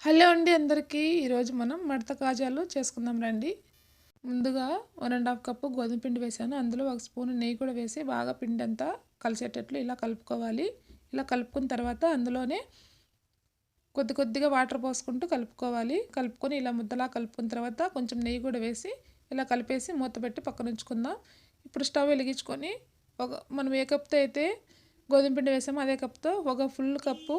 Hello అండి అందరికీ. ఈరోజు మనం మడత కాజాలు చేసుకుందాం రండి. ముందుగా 1½ కప్పు గోధుమ పిండి వేసాను. అందులో 1 స్పూన్ నెయ్యి కూడా వేసి బాగా పిండి అంతా కలిసేటట్లు ఇలా కలుపుకోవాలి. ఇలా కలుపుకున్న తర్వాత అందులోనే కొద్ది కొద్దిగా వాటర్ పోసుకుంటూ కలుపుకోవాలి. కలుపుకొని ఇలా ముద్దలా కలుపుకున్న తర్వాత కొంచెం నెయ్యి కూడా వేసి ఇలా కలిపేసి మూత పెట్టి పక్కన ఉంచుకుందాం. ఇప్పుడు స్టవ్ వెలిగించుకొని మనం ఏ కప్తో అయితే గోధుమ పిండి వేసామో అదే కప్తో ఒక ఫుల్ కప్పు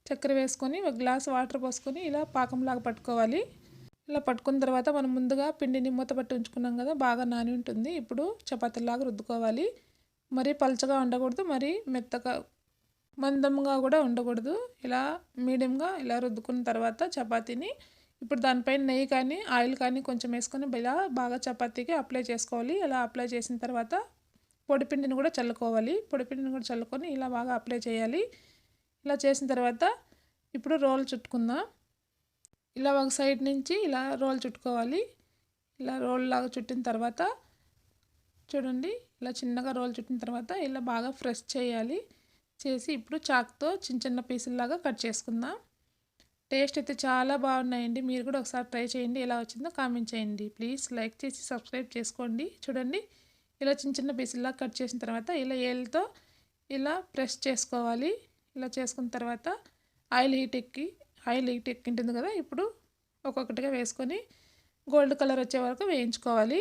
చక్కెర వేసుకొని ఒక గ్లాస్ వాటర్ పోసుకొని ఇలా పాకంలాగా పట్టుకోవాలి. ఇలా పట్టుకున్న తర్వాత మనం ముందుగా పిండిని మూత పట్టి ఉంచుకున్నాం కదా, బాగా నాని ఉంటుంది. ఇప్పుడు చపాతీలాగా రుద్దుకోవాలి. మరీ పలచగా ఉండకూడదు, మరీ మెత్తగా మందంగా కూడా ఉండకూడదు. ఇలా మీడియంగా ఇలా రుద్దుకున్న తర్వాత చపాతీని ఇప్పుడు దానిపైన నెయ్యి కానీ ఆయిల్ కానీ కొంచెం వేసుకొని ఇలా బాగా చపాతీకి అప్లై చేసుకోవాలి. ఇలా అప్లై చేసిన తర్వాత పొడిపిండిని కూడా చల్లుకోవాలి. పొడిపిండిని కూడా చల్లుకొని ఇలా బాగా అప్లై చేయాలి. ఇలా చేసిన తర్వాత ఇప్పుడు రోల్ చుట్టుకుందాం. ఇలా ఒక సైడ్ నుంచి ఇలా రోల్ చుట్టుకోవాలి. ఇలా రోల్ లాగా చుట్టిన తర్వాత చూడండి, ఇలా చిన్నగా రోల్ చుట్టిన తర్వాత ఇలా బాగా ప్రెస్ చేయాలి. చేసి ఇప్పుడు చాక్తో చిన్న చిన్న పీసుల్లాగా కట్ చేసుకుందాం. టేస్ట్ అయితే చాలా బాగున్నాయండి. మీరు కూడా ఒకసారి ట్రై చేయండి. ఎలా వచ్చిందో కామెంట్ చేయండి. ప్లీజ్ లైక్ చేసి సబ్స్క్రైబ్ చేసుకోండి. చూడండి, ఇలా చిన్న చిన్న పీసుల్లాగా కట్ చేసిన తర్వాత ఇలా ఏళ్ళతో ఇలా ప్రెస్ చేసుకోవాలి. ఇలా చేసుకున్న తర్వాత ఆయిల్ హీట్ ఎక్కింటుంది కదా, ఇప్పుడు ఒక్కొక్కటిగా వేసుకొని గోల్డ్ కలర్ వచ్చే వరకు వేయించుకోవాలి.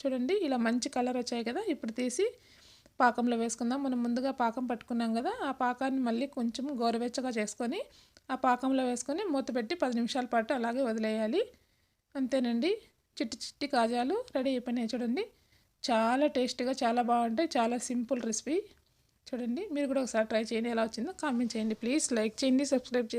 చూడండి, ఇలా మంచి కలర్ వచ్చాయి కదా, ఇప్పుడు తీసి పాకంలో వేసుకుందాం. మనం ముందుగా పాకం పట్టుకున్నాం కదా, ఆ పాకాన్ని మళ్ళీ కొంచెం గోరువెచ్చగా చేసుకొని ఆ పాకంలో వేసుకొని మూత పెట్టి 10 నిమిషాల పాటు అలాగే వదిలేయాలి. అంతేనండి, చిట్టి చిట్టి కాజాలు రెడీ అయిపోయినాయి. చూడండి, చాలా టేస్టీగా చాలా బాగుంటాయి. చాలా సింపుల్ రెసిపీ. చూడండి, మీరు కూడా ఒకసారి ట్రై చేయండి. ఎలా వచ్చిందో కామెంట్ చేయండి. ప్లీజ్ లైక్ చేయండి, సబ్స్క్రైబ్ చేసుకోండి.